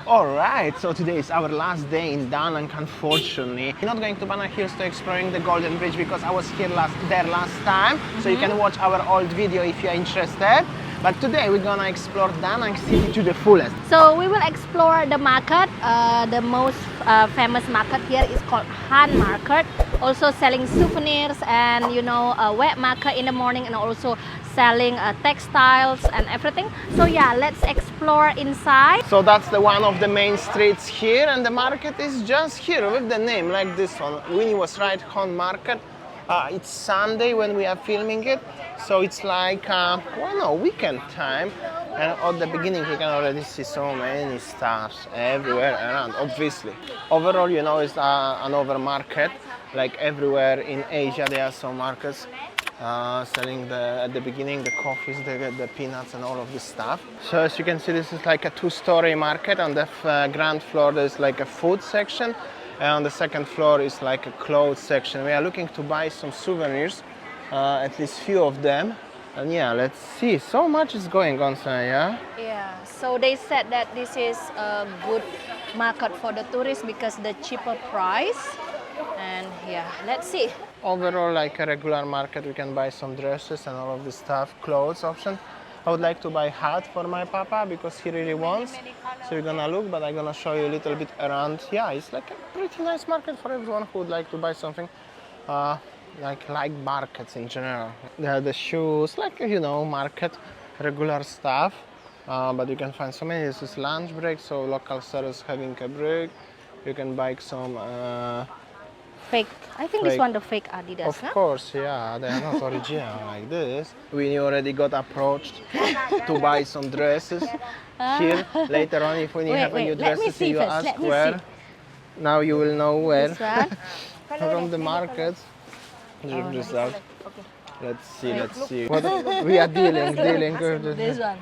Alright, so today is our last day in Danang, unfortunately. We're not going to Banana Hills to exploring the Golden Bridge because I was here there last time. So you can watch our old video if you're interested. But today we're gonna explore Danang City to the fullest. So we will explore the market. The most famous market here is called Han Market. Also selling souvenirs and a wet market in the morning, and also selling textiles and everything. So yeah, let's explore inside. So that's the one of the main streets here, and the market is just here with the name like this one. Winnie was right, Han Market. It's Sunday when we are filming it, so it's like weekend time, and at the beginning we can already see so many stars everywhere around. Obviously, overall, it's an over market. Like everywhere in Asia, there are some markets selling at the beginning the coffees, the peanuts, and all of this stuff. So as you can see, this is like a two-story market. On the ground floor, there's like a food section. And on the second floor is like a clothes section. We are looking to buy some souvenirs, at least few of them. And yeah, let's see. So much is going on, yeah? Yeah, so they said that this is a good market for the tourists because the cheaper price. And yeah, let's see. Overall, like a regular market, we can buy some dresses and all of this stuff, clothes option. I would like to buy a hat for my papa because he really wants. So we're gonna look, but I'm gonna show you a little bit around. Yeah, it's like a pretty nice market for everyone who would like to buy something. Like markets in general. They have the shoes, like market, regular stuff. But you can find so many. This is lunch break, so local sellers having a break. You can buy some fake. I think this one the fake Adidas. Of course, yeah, they are not original like this. We already got approached to buy some dresses here. Later on, if we have a new dresses, you ask where. Now you will know where. From the market. Check this out. Okay. Let's see. What we are dealing with this one.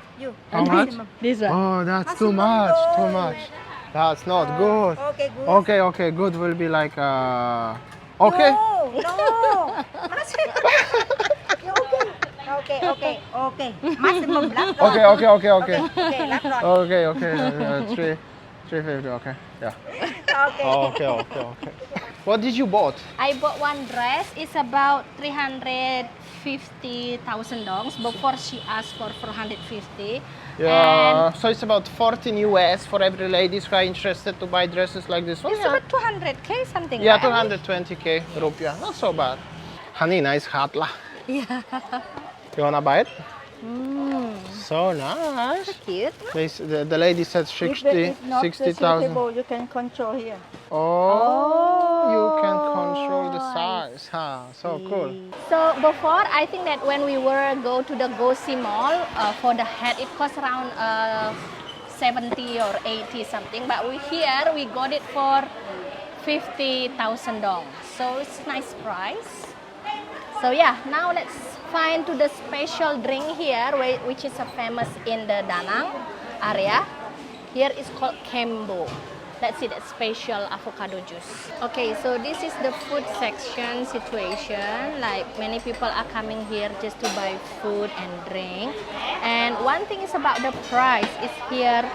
How much? This one. Oh, that's too much. That's not good. Okay, good. Okay, good will be like okay. No. Okay. Maximum last one. Okay. Okay, last one. Okay. 350. Okay. Yeah. Okay. What did you bought? I bought one dress. It's about $350,000. Before she asked for 450. Yeah. So it's about 14 US for every ladies who are interested to buy dresses like this one. It's about 200K something. Yeah, right? 220K rupiah. Not so bad. Honey, nice hat lah. Yeah. You wanna buy it? So nice. So cute. The lady said 60,000. You can control here. Oh, you can control the size. So cool. So before, I think that when we go to the Gosi Mall, for the hat, it costs around 70 or 80 something. But we got it for $50,000 dong. So it's a nice price. So yeah, now let's find to the special drink here, which is famous in the Danang area. Here is called Kembo. Let's see that special avocado juice. Okay, so this is the food section situation. Like many people are coming here just to buy food and drink. And one thing is about the price is here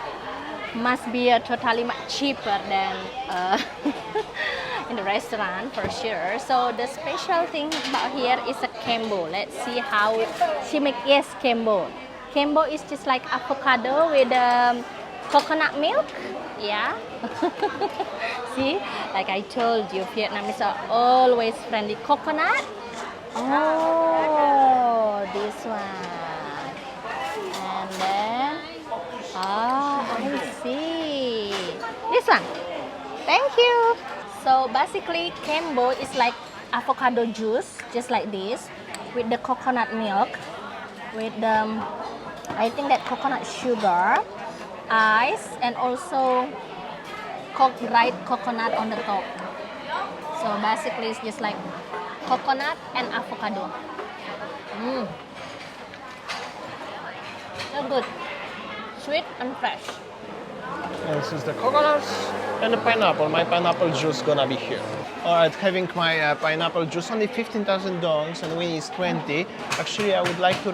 must be totally much cheaper than in the restaurant for sure. So the special thing about here is a Kembo. Let's see how she make. Yes, Kembo. Kembo is just like avocado with coconut milk. Yeah. See, like I told you, Vietnamese are always friendly. Coconut. Oh, this one. And then, I see. This one. Thank you. So basically, Kembo is like avocado juice, just like this, with the coconut milk, with the, I think that coconut sugar, ice, and also dried coconut on the top. So basically, it's just like coconut and avocado. So good, sweet and fresh. And this is the coconuts and the pineapple. My pineapple juice gonna be here. Alright, having my pineapple juice, only 15,000 dongs and Winnie is 20. Actually, I would like to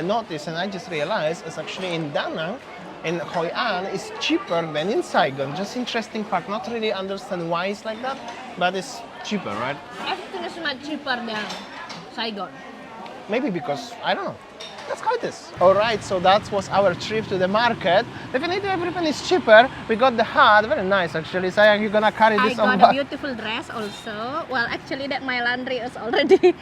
notice, and I just realized, it's actually in Danang, in Hoi An is cheaper than in Saigon. Just interesting fact, not really understand why it's like that, but it's cheaper, right? Everything is much cheaper than Saigon. Maybe because, I don't know. That's how it is. All right, so that was our trip to the market. Definitely everything is cheaper. We got the hat, very nice actually. Sayang, you're gonna carry this on I got back. a beautiful dress also. Well, actually that my laundry is already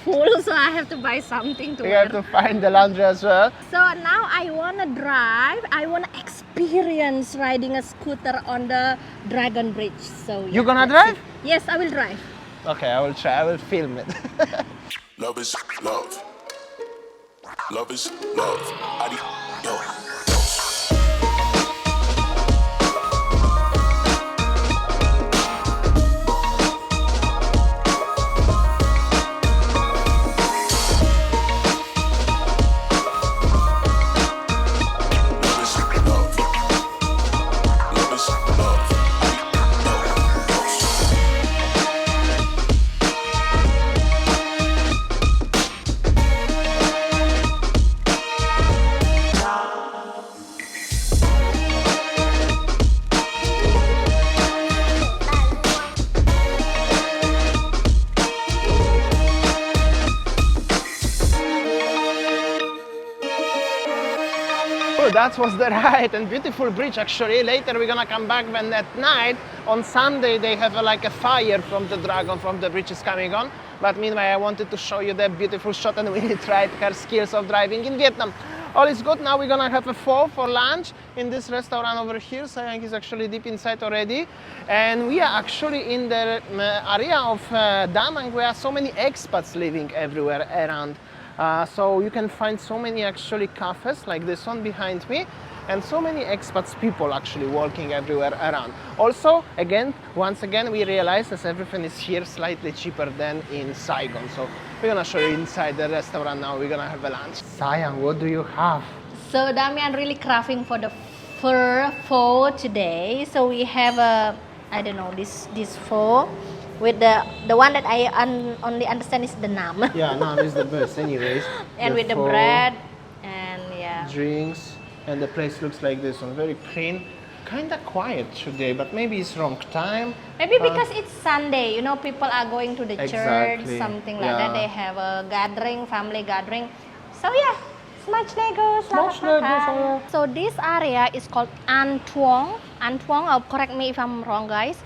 full, so I have to buy something to We wear. have to find the laundry as well. So now I wanna drive. I wanna experience riding a scooter on the Dragon Bridge. So You yeah, gonna let's drive? see. Yes, I will drive. Okay, I will try. I will film it. Love is love. Love is love. Yo. Oh, that was the ride and beautiful bridge actually. Later we're gonna come back when at night on Sunday they have like a fire from the dragon from the bridge is coming on. But meanwhile I wanted to show you the beautiful shot and we tried her skills of driving in Vietnam. All is good. Now we're gonna have a pho for lunch in this restaurant over here. Sayang is actually deep inside already. And we are actually in the area of Danang where so many expats living everywhere around. So you can find so many actually cafes like this one behind me and so many expats people actually walking everywhere around. Also, once again, we realized that everything is here slightly cheaper than in Saigon. So we're gonna show you inside the restaurant now. We're gonna have a lunch. Sayang, what do you have? So Damian really craving for the pho today. So we have a, I don't know, this pho. With the one that I only understand is the nam. Yeah, nam is the best anyways. And with the pho, bread and yeah. drinks, and the place looks like this one, very clean. Kinda quiet today, but maybe it's wrong time. Maybe because it's Sunday, you know, people are going to the church, Exactly. something like Yeah. that. They have a gathering, family gathering. So yeah, selamat makan. So this area is called An Thuong. An Thuong, correct me if I'm wrong, guys.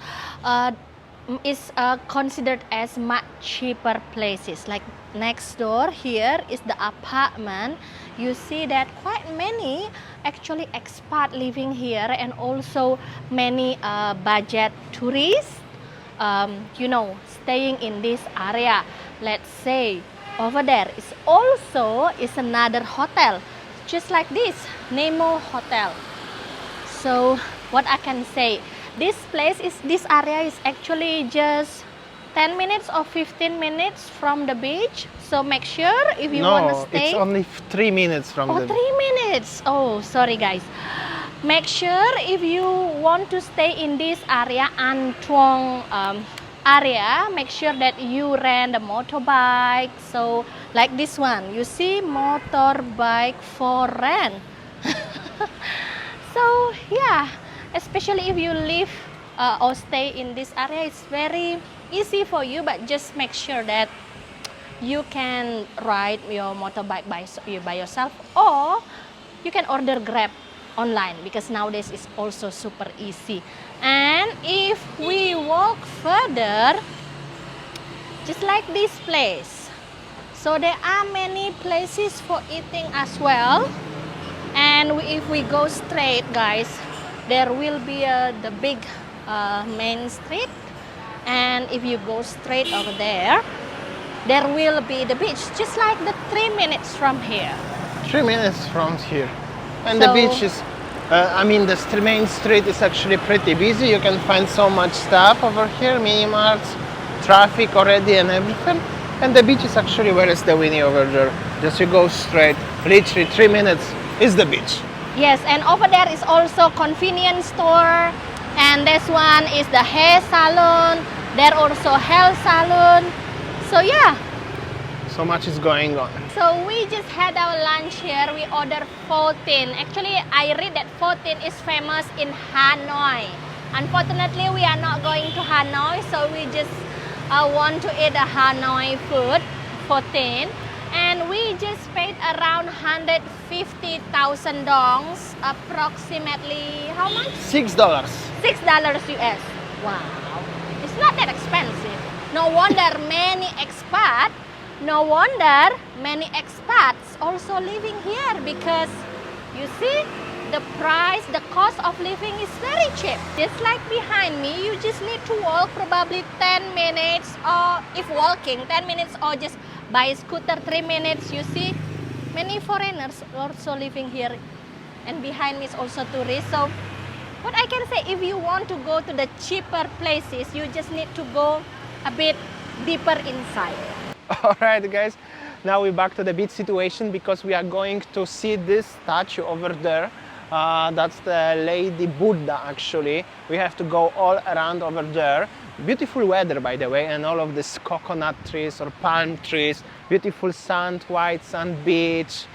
Is considered as much cheaper places. Like next door here is the apartment. You see that quite many actually expat living here and also many budget tourists you know, staying in this area. Let's say over there is another hotel just like this, Nemo Hotel. So what I can say, this area is actually just 10 minutes or 15 minutes from the beach. So make sure if you want to stay. It's only 3 minutes from the 3 minutes. Oh, sorry guys. Make sure if you want to stay in this area, An Thuong area, make sure that you rent a motorbike. So like this one, you see, motorbike for rent. So yeah, especially if you live or stay in this area, it's very easy for you, but just make sure that you can ride your motorbike by yourself, or you can order Grab online because nowadays it's also super easy. And if we walk further, just like this place, so there are many places for eating as well. And if we go straight, guys, there will be the big main street, and if you go straight over there, there will be the beach, just like the 3 minutes from here. 3 minutes from here. And the beach is, the main street is actually pretty busy. You can find so much stuff over here, mini marts, traffic already and everything. And the beach is actually, where is the Winnie over there? Just you go straight, literally 3 minutes is the beach. Yes, and over there is also convenience store, and this one is the hair salon. There also hair salon. So yeah, So much is going on. So we just had our lunch here. We ordered 14. Actually, I read that 14 is famous in Hanoi. Unfortunately, we are not going to Hanoi, so we just want to eat a Hanoi food, 14. And we just paid around 150,000 dongs, approximately how much? $6. $6 US. Wow, it's not that expensive. No wonder many expats also living here, because you see the price, the cost of living is very cheap. Just like behind me, you just need to walk probably 10 minutes, or if walking 10 minutes, or just by scooter 3 minutes. You see many foreigners also living here, and behind me is also tourists. So what I can say, if you want to go to the cheaper places, you just need to go a bit deeper inside. All right, guys, now we're back to the beach situation, because we are going to see this statue over there. That's the Lady Buddha, actually. We have to go all around over there. Beautiful weather, by the way, and all of these coconut trees or palm trees, beautiful sand, white sand beach.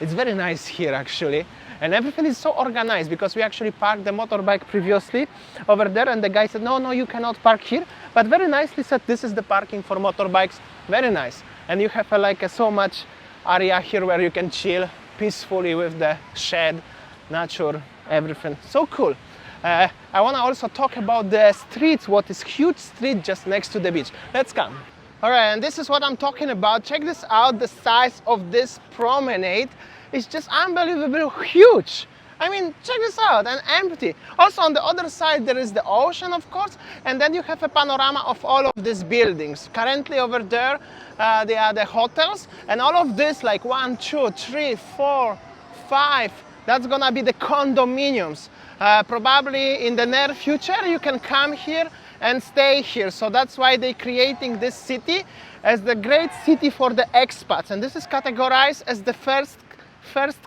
It's very nice here, actually. And everything is so organized, because we actually parked the motorbike previously over there, and the guy said, no, you cannot park here. But very nicely said, this is the parking for motorbikes. Very nice. And you have so much area here where you can chill peacefully with the shed, nature, everything. So cool. I want to also talk about the streets, what is huge street just next to the beach. Let's come. All right, and this is what I'm talking about. Check this out, the size of this promenade is just unbelievably huge. I mean, check this out, and empty. Also on the other side there is the ocean, of course, and then you have a panorama of all of these buildings. Currently over there, they are the hotels, and all of this, like 1, 2, 3, 4, 5, that's gonna be the condominiums. Probably in the near future you can come here and stay here. So that's why they're creating this city as the great city for the expats, and this is categorized as the first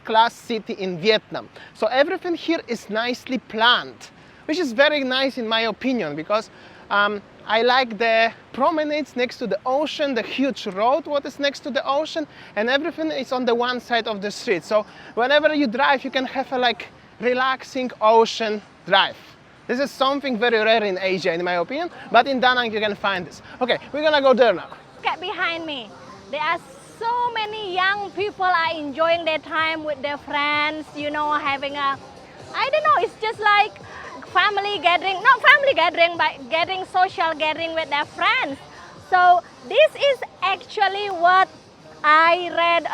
class city in Vietnam. So everything here is nicely planned, which is very nice in my opinion, because I like the promenades next to the ocean, the huge road what is next to the ocean, and everything is on the one side of the street. So whenever you drive, you can have a relaxing ocean drive. This is something very rare in Asia, in my opinion, but in Da Nang you can find this. Okay, we're gonna go there now. Look at behind me. There are so many young people are enjoying their time with their friends, you know, having a, I don't know, it's just like family gathering, not family gathering, but social gathering with their friends. So this is actually what I read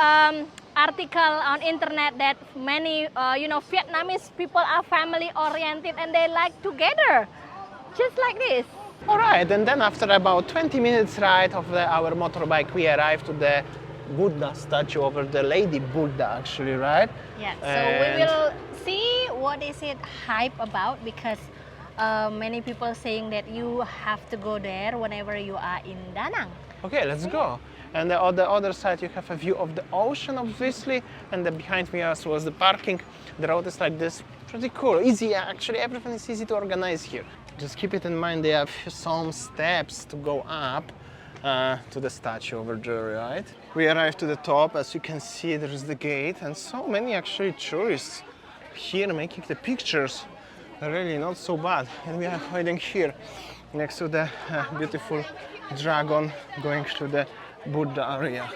article on internet, that many Vietnamese people are family oriented and they like together, just like this. All right, and then after about 20 minutes ride of our motorbike, we arrived to the Buddha statue over the Lady Buddha, actually, right? Yeah, so we will see what is it hype about, because many people saying that you have to go there whenever you are in Da Nang. Okay, let's go. And on the other side you have a view of the ocean, obviously, and behind me also was the parking. The road is like this, pretty cool, easy, actually everything is easy to organize here. Just keep it in mind, they have some steps to go up to the statue over there, right? We arrived to the top. As you can see, there is the gate, and so many actually tourists here making the pictures. Really not so bad. And we are hiding here next to the beautiful dragon going to the Buddha area.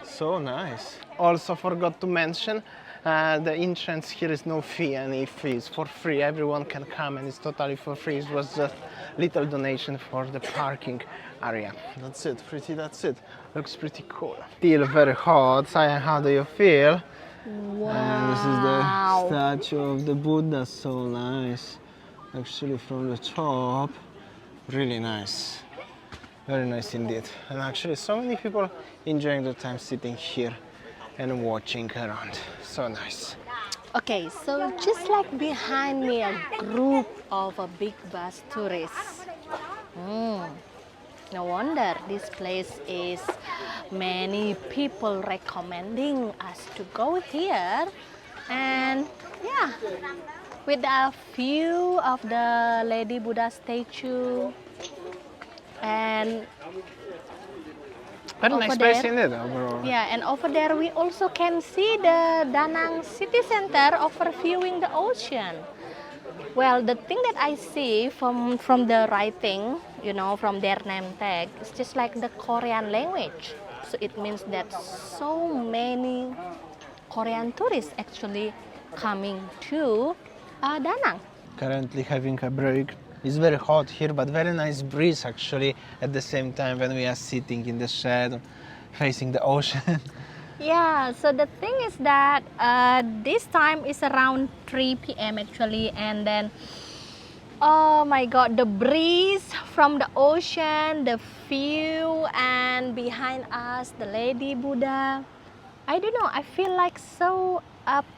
So nice. Also forgot to mention, the entrance here is no fee, any fees, for free. Everyone can come and it's totally for free. It was just little donation for the parking area. That's it, that's it. Looks pretty cool. Still very hot. Sayan, how do you feel? Wow. And this is the statue of the Buddha, so nice. Actually from the top, really nice. Very nice indeed. And actually so many people enjoying their time sitting here and watching around. So nice. Okay, so just like behind me, a group of a big bus tourists. No wonder this place is many people recommending us to go here. And yeah, with a few of the Lady Buddha statue, and Very over nice place there. indeed overall. Yeah, and over there we also can see the Danang city center overviewing the ocean. Well, the thing that I see from the writing, you know, from their name tag, it's just like the Korean language. So it means that so many Korean tourists actually coming to Danang. Currently having a break. It's very hot here, but very nice breeze actually at the same time when we are sitting in the shade facing the ocean. Yeah, so the thing is that this time is around 3 p.m. actually, and then oh my god, the breeze from the ocean, the view, and behind us the Lady Buddha. I don't know, I feel like so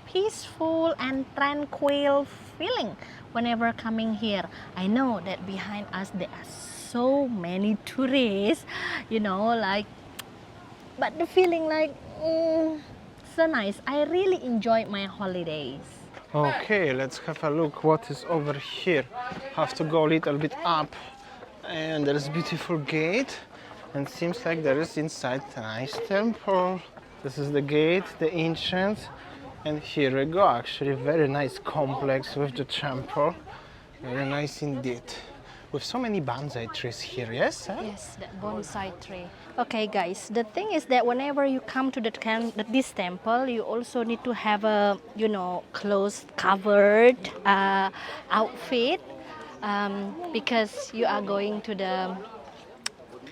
peaceful and tranquil feeling whenever coming here. I know that behind us there are so many tourists, you know, like, but the feeling like so nice. I really enjoyed my holidays. Okay, let's have a look what is over here. Have to go a little bit up, and there's a beautiful gate, and seems like there is inside a nice temple. This is the gate, the entrance, and here we go. Actually, very nice complex with the temple. Very nice indeed. With so many bonsai trees here, yes? Huh? Yes, that bonsai tree. Okay, guys, the thing is that whenever you come to this temple, you also need to have a, you know, closed, covered outfit because you are going to the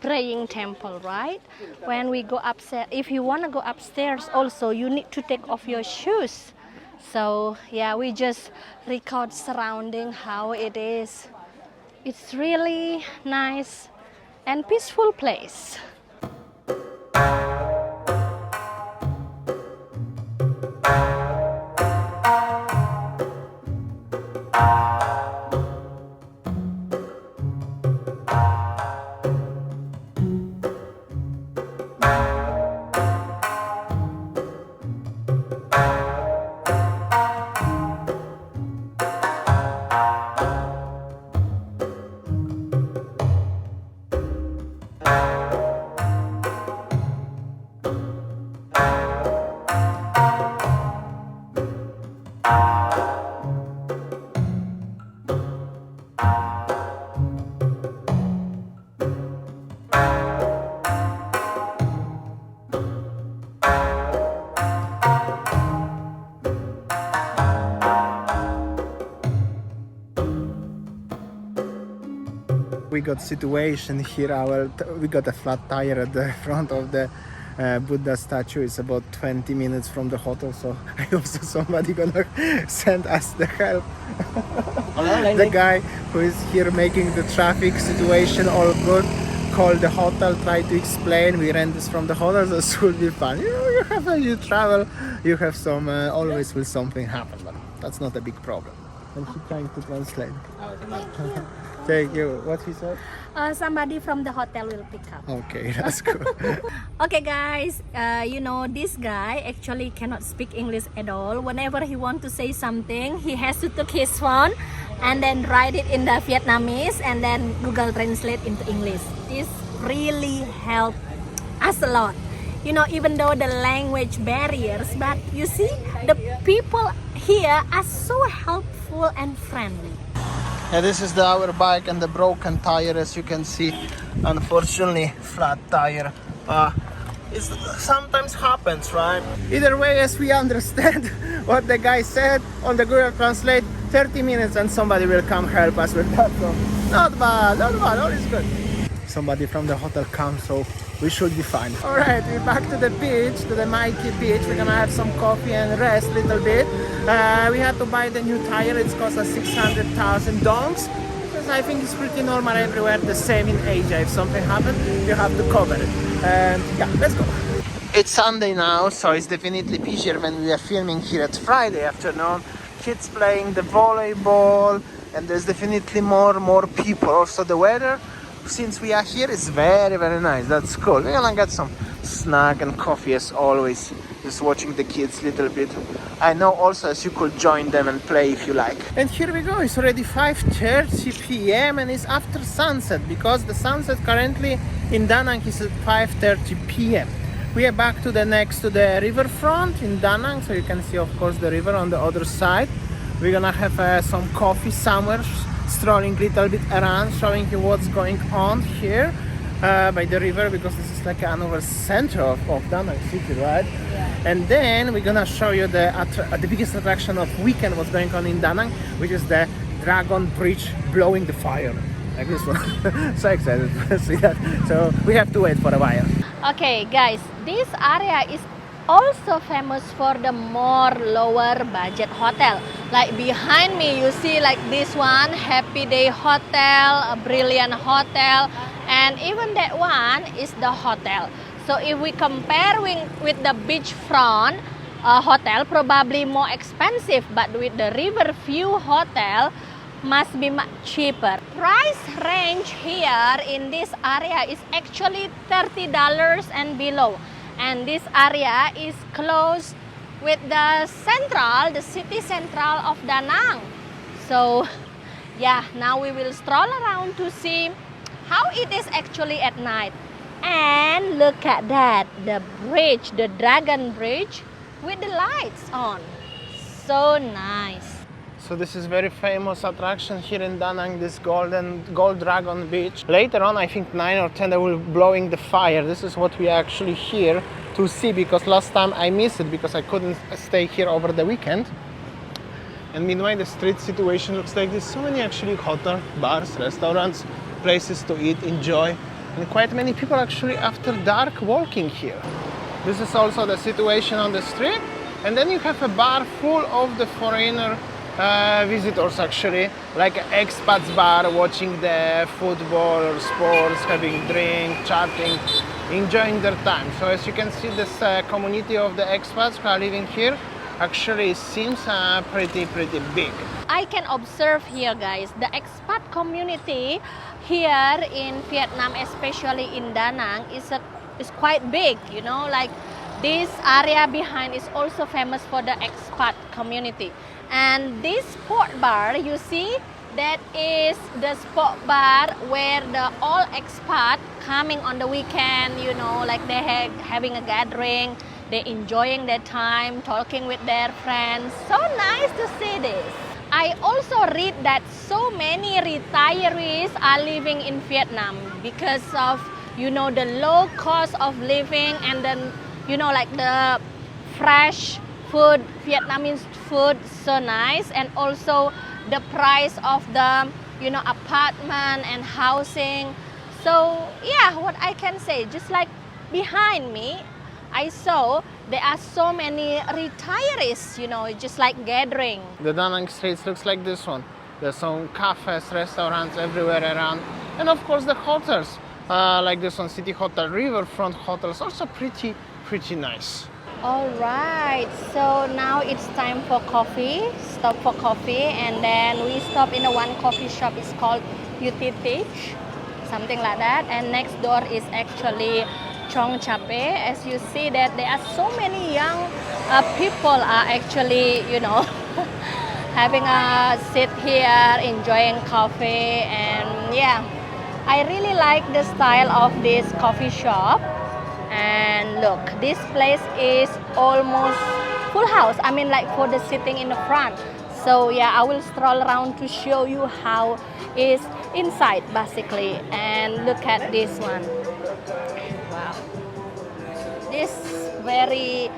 praying temple, right? When we go upstairs, if you want to go upstairs also, you need to take off your shoes. So yeah, we just record surrounding how it is. It's really nice and peaceful place. We got situation here. We got a flat tire at the front of the Buddha statue. It's about 20 minutes from the hotel, so I hope somebody gonna send us the help. The guy who is here making the traffic situation all good called the hotel, try to explain. We rent this from the hotel, so it will be fun. You know, you travel, you have some always will something happen, but that's not a big problem. And he's trying to translate. Thank you. What he said? Somebody from the hotel will pick up. Okay, that's cool. Okay, guys, you know, this guy actually cannot speak English at all. Whenever he wants to say something, he has to take his phone and then write it in the Vietnamese and then Google Translate into English. This really helped us a lot. You know, even though the language barriers, but you see, the people here are so helpful and friendly. Yeah, this is our bike and the broken tire, as you can see. Unfortunately, flat tire. It sometimes happens, right? Either way, as we understand what the guy said on the Google Translate, 30 minutes and somebody will come help us with that. So not bad, all is good. Somebody from the hotel comes, so we should be fine. All right, we're back to the beach, to the Mikey beach. We're gonna have some coffee and rest a little bit. We had to buy the new tire. It's cost us 600,000 dongs. Because I think it's pretty normal everywhere, the same in Asia. If something happens, you have to cover it. And yeah, let's go. It's Sunday now, so it's definitely busier when we are filming here at Friday afternoon. Kids playing the volleyball, and there's definitely more people. Also the weather, since we are here, is very nice. That's cool. We're gonna get some snack and coffee as always, just watching the kids a little bit. I know also as you could join them and play if you like. And here we go. It's already 5:30 p.m. and it's after sunset, because the sunset currently In Danang it's at 5:30 p.m. We are back to the riverfront in Danang, so you can see of course the river on the other side. We're gonna have some coffee somewhere, strolling a little bit around, showing you what's going on here by the river, because this is like another center of Danang city, right? Yeah. And then we're gonna show you the biggest attraction of weekend, what's going on in Danang, which is the Dragon Bridge blowing the fire. Like this one. So excited to see that. So we have to wait for a while. Okay, guys, this area is also famous for the more lower budget hotel. Like behind me, you see like this one, Happy Day Hotel, a Brilliant Hotel, and even that one is the hotel. So if we compare with the beachfront hotel, probably more expensive, but with the Riverview Hotel, must be much cheaper. Price range here in this area is actually $30 and below. And this area is close with the city central of Danang. So yeah, now we will stroll around to see how it is actually at night. And look at that, the bridge, the Dragon Bridge with the lights on. So nice. So this is very famous attraction here in Danang, this gold dragon beach. Later on, I think 9 or 10, they will be blowing the fire. This is what we are actually here to see, because last time I missed it because I couldn't stay here over the weekend. And meanwhile, the street situation looks like this. So many actually hotel, bars, restaurants, places to eat, enjoy. And quite many people actually after dark walking here. This is also the situation on the street. And then you have a bar full of the foreigner visitors, actually, like an expats bar, watching the football or sports, having drink, chatting, enjoying their time. So as you can see, this community of the expats who are living here actually seems pretty big. I can observe here, guys, the expat community here in Vietnam, especially in Danang, is quite big. You know, like this area behind is also famous for the expat community. And this sport bar, you see, that is the sport bar where all expat coming on the weekend, you know, like they're having a gathering, they're enjoying their time, talking with their friends. So nice to see this. I also read that so many retirees are living in Vietnam because of, you know, the low cost of living, and then, you know, like the fresh food, Vietnamese food, so nice, and also the price of the, you know, apartment and housing. So yeah, what I can say, just like behind me, I saw there are so many retirees, you know, just like gathering. The Danang streets looks like this one. There's some cafes, restaurants everywhere around, and of course the hotels, like this one, City Hotel, Riverfront hotels, also pretty nice. All right, so now it's time for coffee. Stop for coffee, and then we stop in one coffee shop. It's called UTT, something like that. And next door is actually Chong Chape. As you see that there are so many young people are actually, you know, having a sit here, enjoying coffee. And yeah, I really like the style of this coffee shop. And look, this place is almost full house. I mean, like for the sitting in the front. So yeah, I will stroll around to show you how it's inside basically. And look at this one. Wow. This very,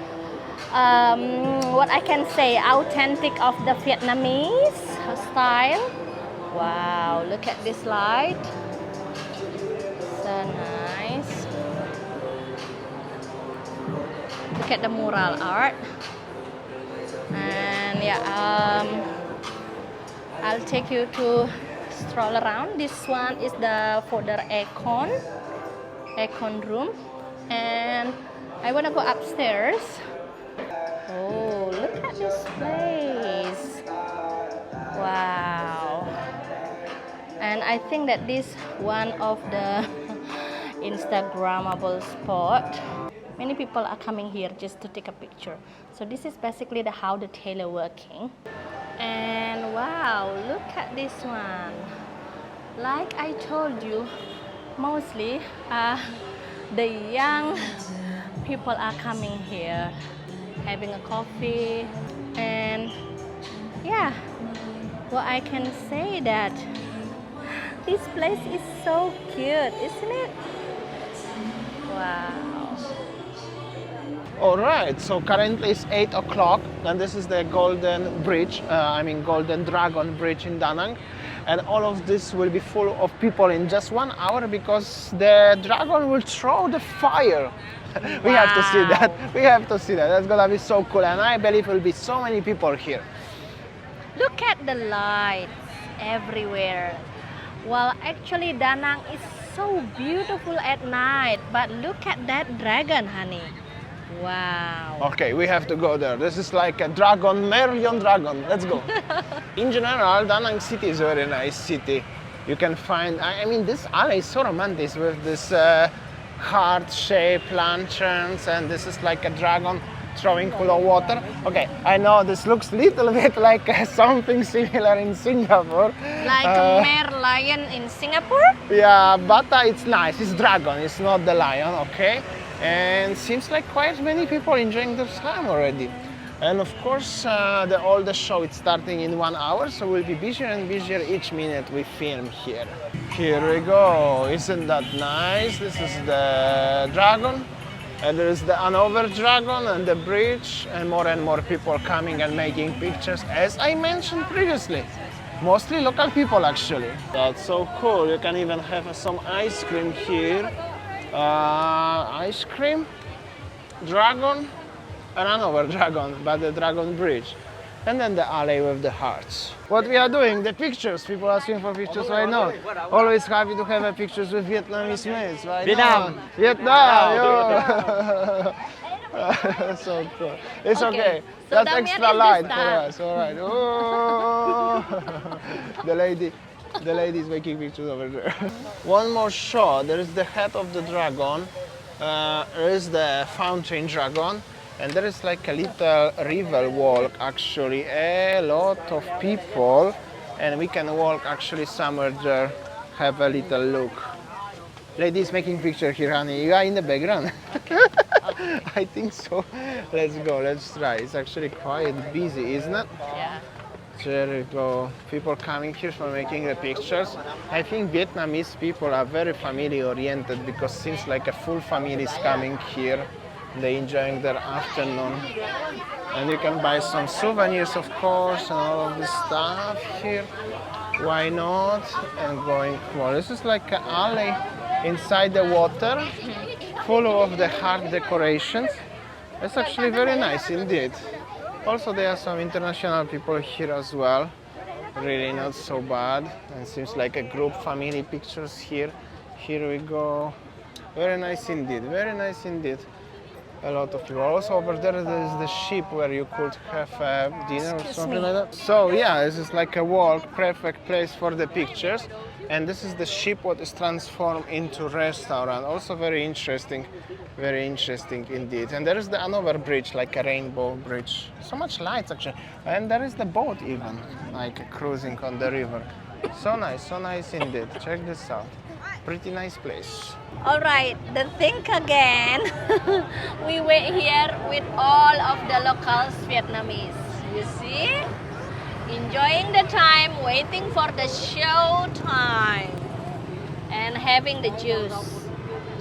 what I can say, authentic of the Vietnamese style. Wow, look at this light. So nice. Look at the mural art. And yeah, I'll take you to stroll around. This one is for the aircon room, and I want to go upstairs. Oh, look at this place. Wow. And I think that this one of the Instagrammable spot. Many people are coming here just to take a picture. So this is basically how the tailor working. And wow, look at this one. Like I told you, Mostly, the young people are coming here, having a coffee, and yeah, well, I can say that this place is so cute, isn't it? Wow. All right, so currently it's 8 o'clock, and this is the Golden Bridge, Golden Dragon Bridge in Danang. And all of this will be full of people in just 1 hour because the dragon will throw the fire. We have to see that. We have to see that. That's gonna be so cool, and I believe will be so many people here. Look at the lights everywhere. Well, actually, Danang is so beautiful at night, but look at that dragon, honey. Wow. Okay, we have to go there. This is like a dragon, Merlion dragon. Let's go. In general, Danang city is a very nice city. You can find, this alley is so romantic with this heart-shaped lanterns, and this is like a dragon throwing full of water. Okay, I know this looks a little bit like something similar in Singapore. Like a mare lion in Singapore? Yeah, but it's nice. It's dragon, it's not the lion, okay? And seems like quite many people enjoying their time already. And of course, the show is starting in 1 hour, so we'll be busier and busier each minute we film here. Here we go. Isn't that nice? This is the dragon, and there is the another dragon and the bridge, and more people coming and making pictures, as I mentioned previously. Mostly local people, actually. That's so cool. You can even have some ice cream here. Ice cream, dragon, and another dragon, but the dragon bridge. And then the alley with the hearts. What we are doing, the pictures. People asking for pictures right now. Always happy to have pictures with Vietnamese mates, right? Vietnam! Vietnam! So cool. It's okay. So That's Damian extra is light this for time. us. All right. Oh. The lady is making pictures over there. One more shot. There is the head of the dragon. There is the fountain dragon. And there is like a little river walk, actually. A lot of people. And we can walk actually somewhere there. Have a little look. Ladies making picture here, honey. You are in the background. I think so. Let's go. Let's try. It's actually quite busy, isn't it? Yeah. There we go. People coming here for making the pictures. I think Vietnamese people are very family oriented because seems like a full family is coming here. They enjoying their afternoon. And you can buy some souvenirs, of course, and all of this stuff here. Why not? And going more. This is like an alley inside the water, full of the heart decorations. It's actually very nice indeed. Also, there are some international people here as well. Really not so bad. And seems like a group family pictures here. Here we go. Very nice indeed. Very nice indeed. A lot of people. Also over there is the ship where you could have a dinner or something like that. So yeah, this is like a walk, perfect place for the pictures. And this is the ship what is transformed into restaurant. Also very interesting indeed. And there is the another bridge, like a rainbow bridge. So much lights actually. And there is the boat even, like cruising on the river. So nice indeed. Check this out. Pretty nice place. All right, the thing again. We wait here with all of the locals Vietnamese. You see? Enjoying the time, waiting for the show time. And having the juice.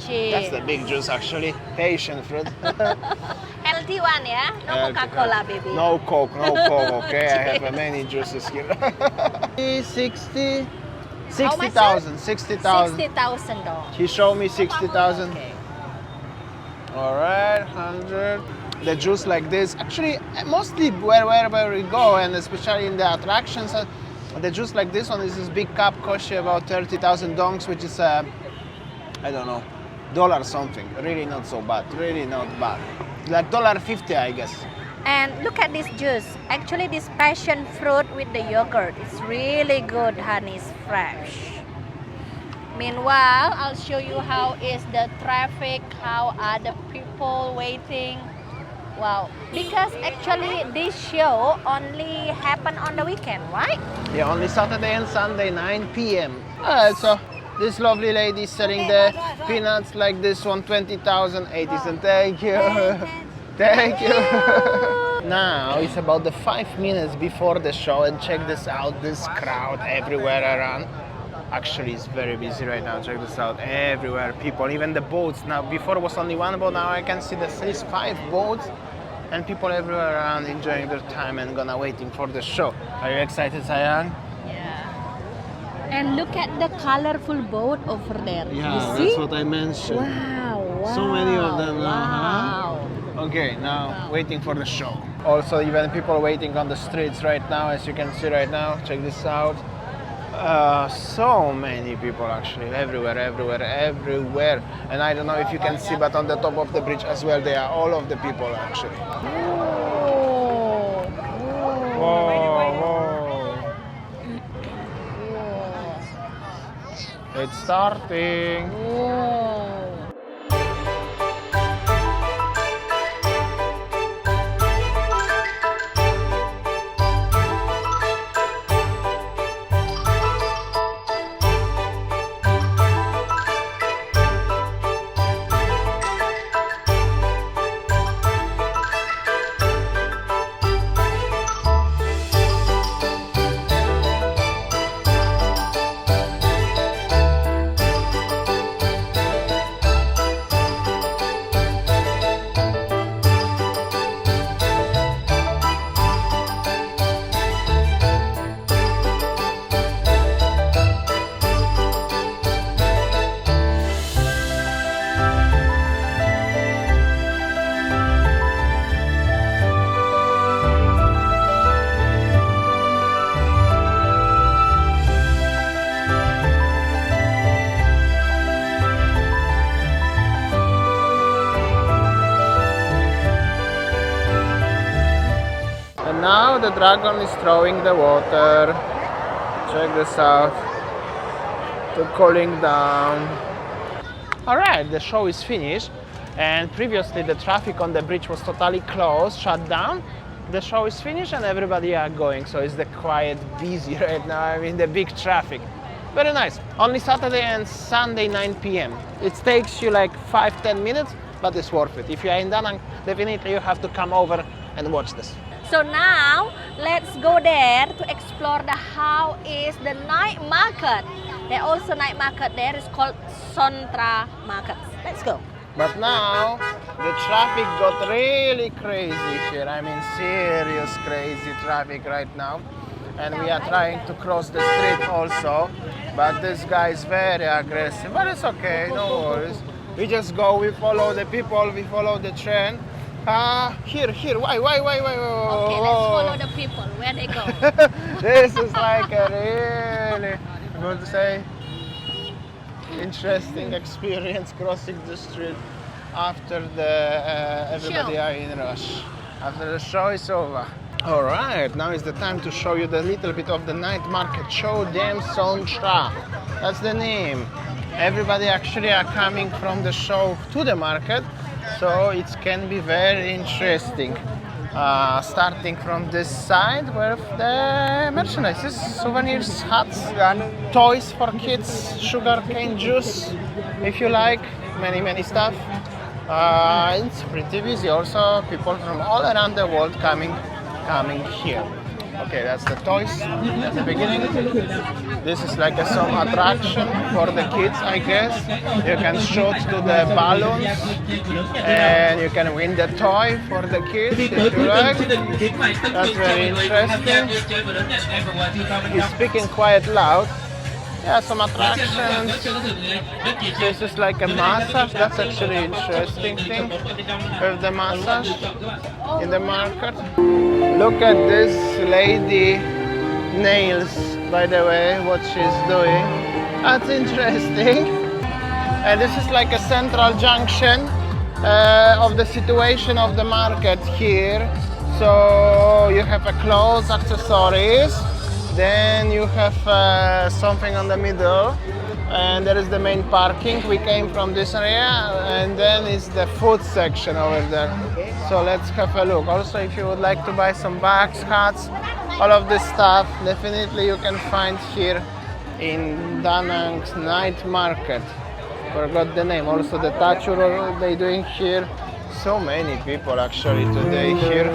Cheers. That's the big juice actually. Passion fruit. Healthy one, yeah? No Coca-Cola, baby. No Coke, okay? I have many juices here. 60,000. 60,000. $60,000. He showed me 60,000. Okay. All right, 100. The juice like this. Actually, mostly wherever we go, and especially in the attractions, the juice like this one is this big cup costs you about 30,000 dongs, which is I don't know, dollar something. Really not so bad. Really not bad. Like $1.50, I guess. And look at this juice. Actually, this passion fruit with the yogurt. It's really good, honey. It's fresh. Meanwhile, I'll show you how is the traffic, how are the people waiting. Wow. Because actually, this show only happen on the weekend, right? Yeah, only Saturday and Sunday, 9 p.m. This lovely lady selling the peanuts like this one, 20,000, 80,000. Thank you. Thank you. Now it's about the 5 minutes before the show, and check this out, this crowd everywhere around. Actually, it's very busy right now. Check this out, everywhere people, even the boats. Now, before it was only one boat, now I can see there's at least 5 boats, and people everywhere around enjoying their time and gonna waiting for the show. Are you excited, Sayang? Yeah. And look at the colorful boat over there. Yeah, you see? that's what I mentioned. Wow, So many of them now, wow. Okay, now waiting for the show. Also, even people waiting on the streets right now, as you can see right now. Check this out. So many people actually, everywhere. And I don't know if you can see, but on the top of the bridge as well, they are all of the people actually. Whoa. Whoa. It's starting. Whoa. Now the dragon is throwing the water. Check this out. To cooling down. Alright, the show is finished, and previously the traffic on the bridge was totally closed, shut down. The show is finished and everybody are going, so it's the quiet, busy right now. I mean the big traffic. Very nice. Only Saturday and Sunday 9 p.m. It takes you like 5-10 minutes, but it's worth it. If you are in Danang, definitely you have to come over and watch this. So now let's go there to explore how is the night market. There also night market there is called Sontra Market. Let's go. But now the traffic got really crazy here. I mean serious crazy traffic right now. And we are trying to cross the street also. But this guy is very aggressive. But it's okay, no worries. We just go, we follow the people, we follow the trend. Here, why? Okay, let's follow the people, where they go. This is like a really, I'm going to say, interesting experience crossing the street after the everybody are in rush. After the show is over. Alright, now is the time to show you the little bit of the night market. Show them Sontra. That's the name. Everybody actually are coming from the show to the market. So it can be very interesting. Starting from this side with the merchandise, souvenirs, hats, toys for kids, sugar cane juice, if you like, many stuff. It's pretty busy. Also, people from all around the world coming here. Okay, that's the toys at the beginning. This is like some attraction for the kids, I guess. You can shoot to the balloons and you can win the toy for the kids if you like. That's very interesting. He's speaking quite loud. Yeah, some attractions. This is like a massage. That's actually an interesting thing with the massage in the market. Look at this lady nails, by the way, what she's doing. That's interesting. And this is like a central junction of the situation of the market here. So you have a clothes, accessories. Then you have something on the middle, and there is the main parking. We came from this area, and then it's the food section over there. So let's have a look. Also, if you would like to buy some bags, hats, all of this stuff, definitely you can find here in Danang's night market. Forgot the name. Also the tachuro they doing here. So many people actually today here.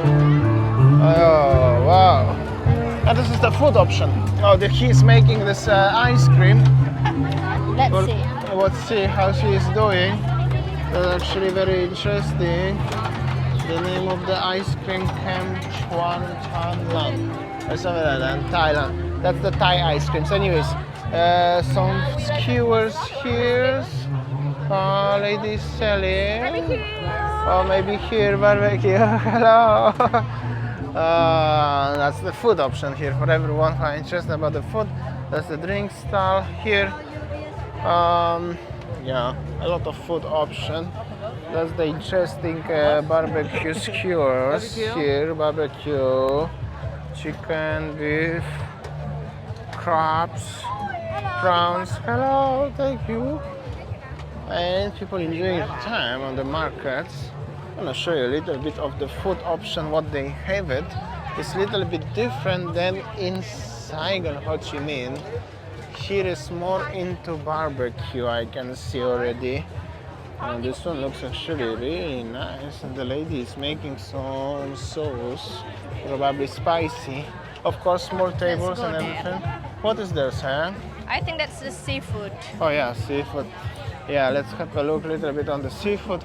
Oh wow! And this is the food option. Oh, he's making this ice cream. Let's see. Let's see how she is doing. That's actually very interesting. The name of the ice cream Kem Chuan Chan Lan or something like that. Thailand. That's the Thai ice creams. Anyways, some skewers here. Ladies selling. Oh, maybe here barbecue. Hello. That's the food option here for everyone who are interested about the food. That's the drink stall here. Yeah, a lot of food option. That's the interesting barbecue skewers here. Barbecue, chicken, beef, crabs, prawns. Hello, thank you. And people enjoying time on the markets. I'm gonna show you a little bit of the food option, what they have it. It's a little bit different than in Saigon, Ho Chi Minh. Here is more into barbecue, I can see already. And this one looks actually really nice. And the lady is making some sauce, probably spicy. Of course, more tables and everything. What is this, huh? I think that's the seafood. Oh yeah, seafood. Yeah, let's have a look a little bit on the seafood.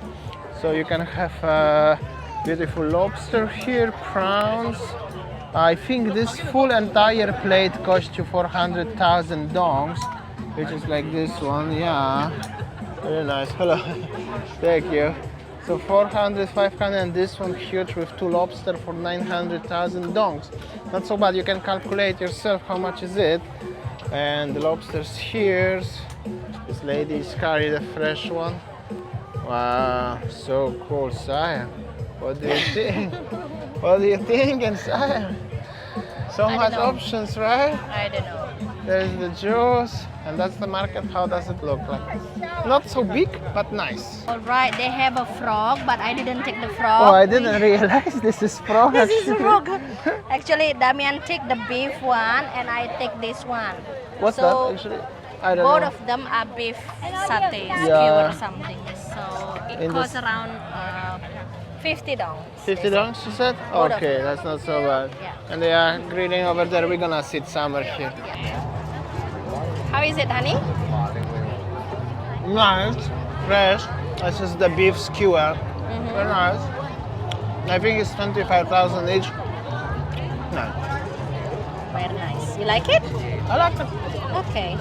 So you can have beautiful lobster here, prawns. I think this full entire plate costs you 400,000 dongs, which is like this one, yeah. Very nice, hello, thank you. So 400, 500 and this one huge with 2 lobster for 900,000 dongs. Not so bad, you can calculate yourself how much is it. And the lobsters here, this lady is carrying the fresh one. Wow, so cool, Sire. What do you think? What do you think, Sire? So much options, right? I don't know. There's the juice, and that's the market. How does it look like? Not so big, but nice. All right, they have a frog, but I didn't take the frog. Oh, I didn't realize this is frog. This is a frog. Actually, Damian take the beef one, and I take this one. What's so that actually? I don't both know. of them are beef satay, Yeah. skewer or something. So it In costs this- around 50 dong. 50 dongs, you said? Both of Okay, them. that's not so bad. Yeah. And they are grilling over there. We're gonna sit somewhere here. How is it, honey? Nice, fresh. This is the beef skewer. Very nice. I think it's 25,000 each. Nice. Very nice. You like it? I like it. Okay.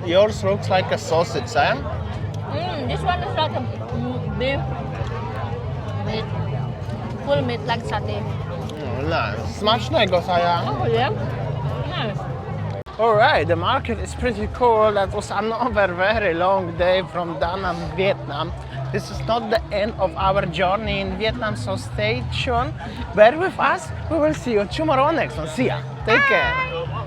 Yours looks like a sausage, Sam. This one is like a beef meat, full meat like satay. Nice. Smacznego, sayang. Oh yeah. Nice. Alright, the market is pretty cool. That was another very long day from Danang, Vietnam. This is not the end of our journey in Vietnam, so stay tuned. Bear with us. We will see you tomorrow next one. See ya. Take care.